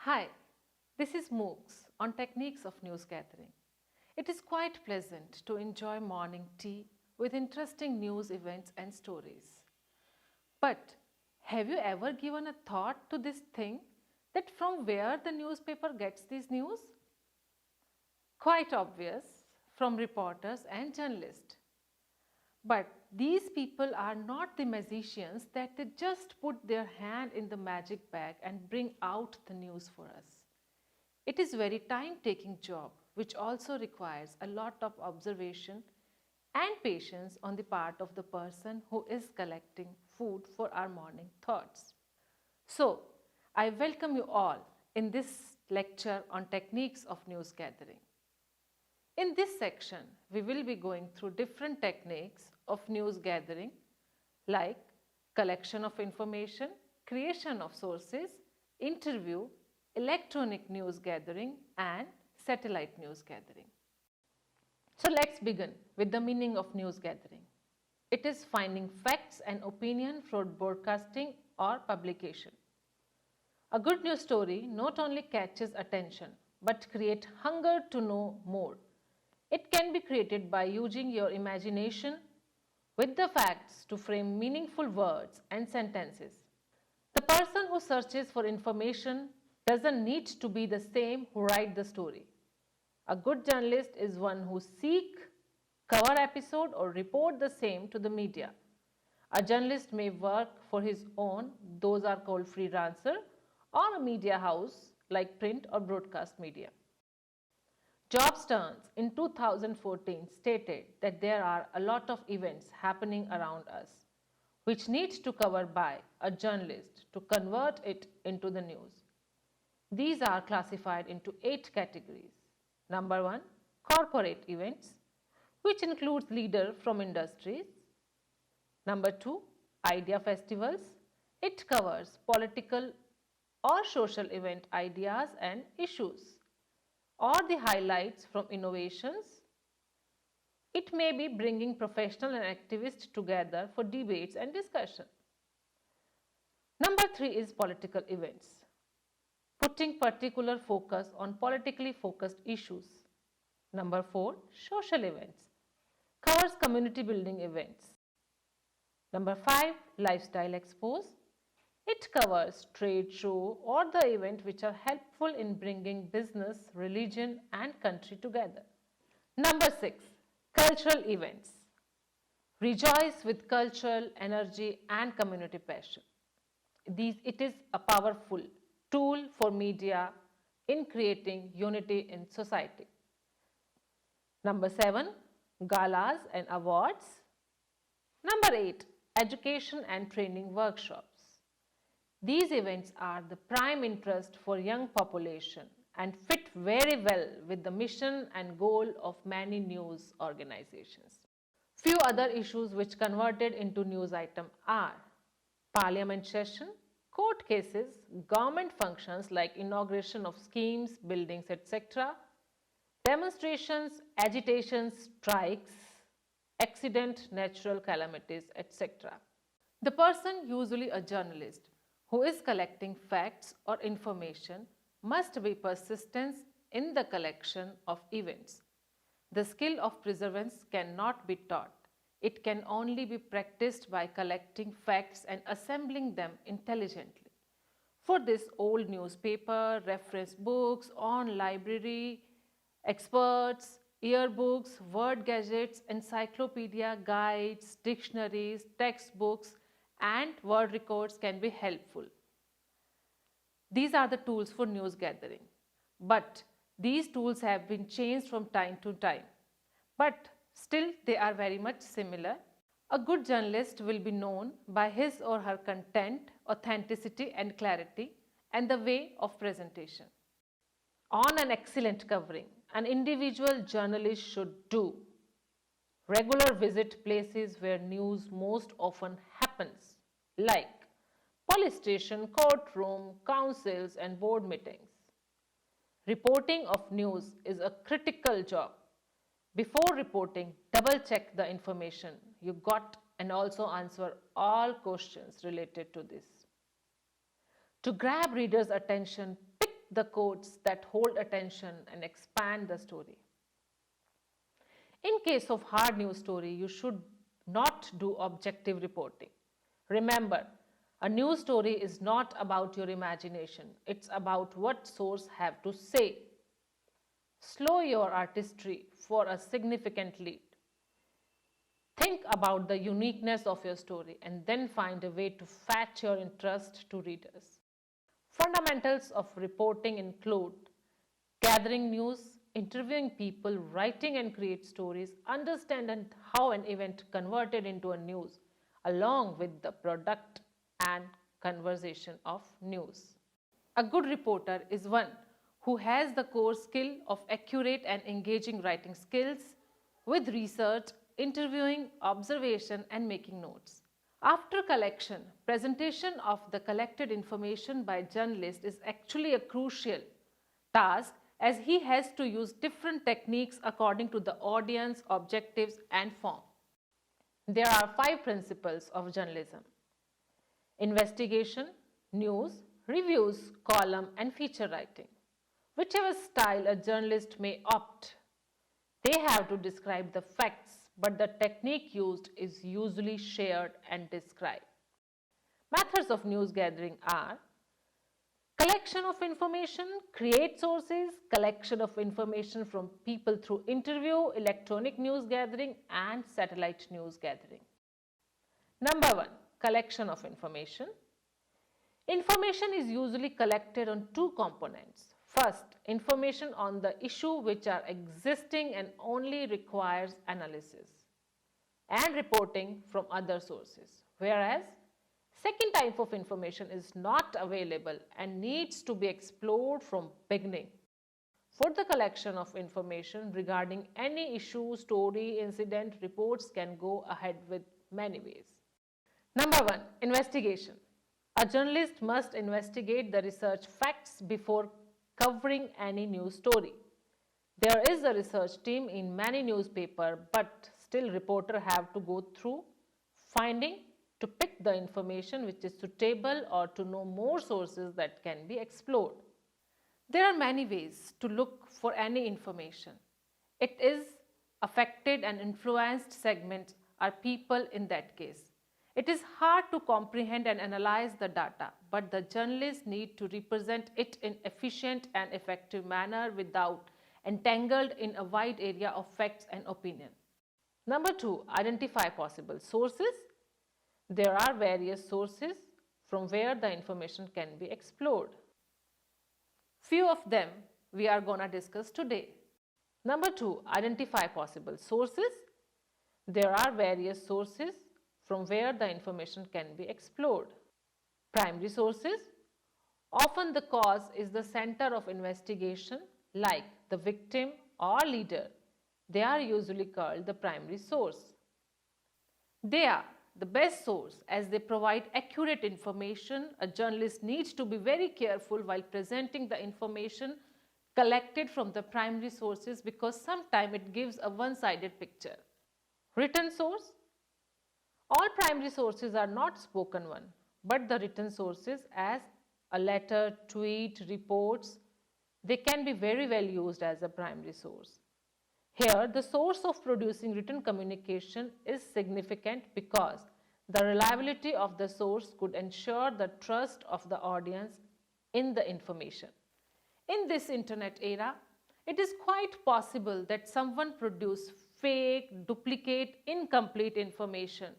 Hi, this is MOOCs on techniques of news gathering. It is quite pleasant to enjoy morning tea with interesting news events and stories. But have you ever given a thought to this thing that from where the newspaper gets these news? Quite obvious, from reporters and journalists. But these people are not the magicians that they just put their hand in the magic bag and bring out the news for us. It is very time-taking job which also requires a lot of observation and patience on the part of the person who is collecting food for our morning thoughts. So, I welcome you all in this lecture on techniques of news gathering. In this section, we will be going through different techniques of news gathering like collection of information, creation of sources, interview, electronic news gathering and satellite news gathering. So let's begin with the meaning of news gathering. It is finding facts and opinion for broadcasting or publication. A good news story not only catches attention but creates hunger to know more. It can be created by using your imagination with the facts to frame meaningful words and sentences. The person who searches for information doesn't need to be the same who writes the story. A good journalist is one who seeks, cover episode or report the same to the media. A journalist may work for his own, those are called freelancer, or a media house like print or broadcast media. Job Stearns in 2014 stated that there are a lot of events happening around us which need to cover by a journalist to convert it into the news. These are classified into 8 categories. Number 1, corporate events, which includes leaders from industries. Number 2, idea festivals. It covers political or social event ideas and issues, or the highlights from innovations. It may be bringing professionals and activists together for debates and discussion. Number 3 is political events, putting particular focus on politically focused issues. Number 4, social events, covers community building events. Number 5, lifestyle expos. It covers trade show or the event which are helpful in bringing business, religion and country together. Number 6, cultural events. Rejoice with cultural energy and community passion. It is a powerful tool for media in creating unity in society. Number 7, galas and awards. Number 8, education and training workshops. These events are the prime interest for young population and fit very well with the mission and goal of many news organizations. Few other issues which converted into news item are parliament session, court cases, government functions like inauguration of schemes, buildings, etc., demonstrations, agitations, strikes, accident, natural calamities, etc. The person, usually a journalist, who is collecting facts or information must be persistent in the collection of events. The skill of perseverance cannot be taught. It can only be practiced by collecting facts and assembling them intelligently. For this, old newspaper, reference books, on library, experts, yearbooks, word gadgets, encyclopedia, guides, dictionaries, textbooks, and word records can be helpful. These are the tools for news gathering. But these tools have been changed from time to time. But still they are very much similar. A good journalist will be known by his or her content, authenticity and clarity and the way of presentation. On an excellent covering, an individual journalist should do regular visit places where news most often happens, like police station, courtroom, councils and board meetings. Reporting of news is a critical job. Before reporting, double check the information you got and also answer all questions related to this. To grab readers' attention, pick the quotes that hold attention and expand the story. In case of hard news story, you should not do objective reporting. Remember, a news story is not about your imagination. It's about what source have to say. Slow your artistry for a significant lead. Think about the uniqueness of your story and then find a way to fetch your interest to readers. Fundamentals of reporting include gathering news, interviewing people, writing and create stories, understand how an event converted into a news, along with the product and conversation of news. A good reporter is one who has the core skill of accurate and engaging writing skills with research, interviewing, observation, and making notes. After collection, presentation of the collected information by journalist is actually a crucial task as he has to use different techniques according to the audience, objectives, and form. There are 5 principles of journalism: investigation, news, reviews, column, and feature writing. Whichever style a journalist may opt, they have to describe the facts, but the technique used is usually shared and described. Methods of news gathering are collection of information, create sources, collection of information from people through interview, electronic news gathering, and satellite news gathering. Number 1, collection of information. Information is usually collected on 2 components. First, information on the issue which are existing and only requires analysis and reporting from other sources, whereas second type of information is not available and needs to be explored from beginning. For the collection of information regarding any issue, story, incident, reports can go ahead with many ways. Number 1, investigation. A journalist must investigate the research facts before covering any news story. There is a research team in many newspapers, but still reporters have to go through finding to pick the information which is suitable or to know more sources that can be explored. There are many ways to look for any information. It is affected and influenced segments are people in that case. It is hard to comprehend and analyze the data, but the journalists need to represent it in efficient and effective manner without entangled in a wide area of facts and opinion. Number 2, identify possible sources. There are various sources from where the information can be explored. Few of them we are going to discuss today. Number 2, identify possible sources. There are various sources from where the information can be explored. Primary sources. Often the cause is the center of investigation, like the victim or leader. They are usually called the primary source. They are the best source as they provide accurate information. A journalist needs to be very careful while presenting the information collected from the primary sources because sometimes it gives a one-sided picture. Written source. All primary sources are not spoken one, but the written sources as a letter, tweet, reports, they can be very well used as a primary source. Here, the source of producing written communication is significant because the reliability of the source could ensure the trust of the audience in the information. In this internet era, it is quite possible that someone produce fake, duplicate, incomplete information.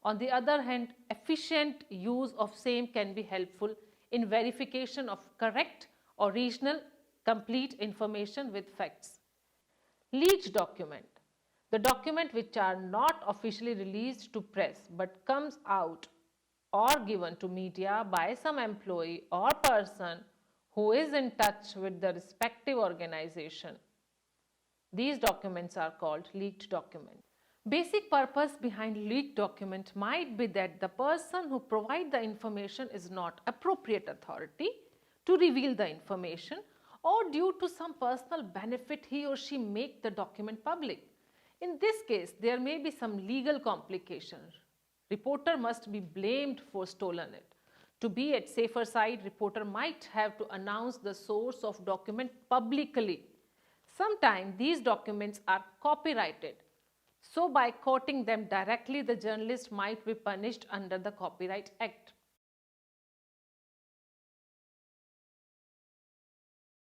On the other hand, efficient use of same can be helpful in verification of correct, original, complete information with facts. Leaked document. The document which are not officially released to press but comes out or given to media by some employee or person who is in touch with the respective organization. These documents are called leaked documents. Basic purpose behind leaked document might be that the person who provide the information is not appropriate authority to reveal the information, or due to some personal benefit he or she make the document public. In this case, there may be some legal complications. Reporter must be blamed for stolen it. To be at safer side, reporter might have to announce the source of document publicly. Sometimes these documents are copyrighted. So by quoting them directly, the journalist might be punished under the Copyright Act.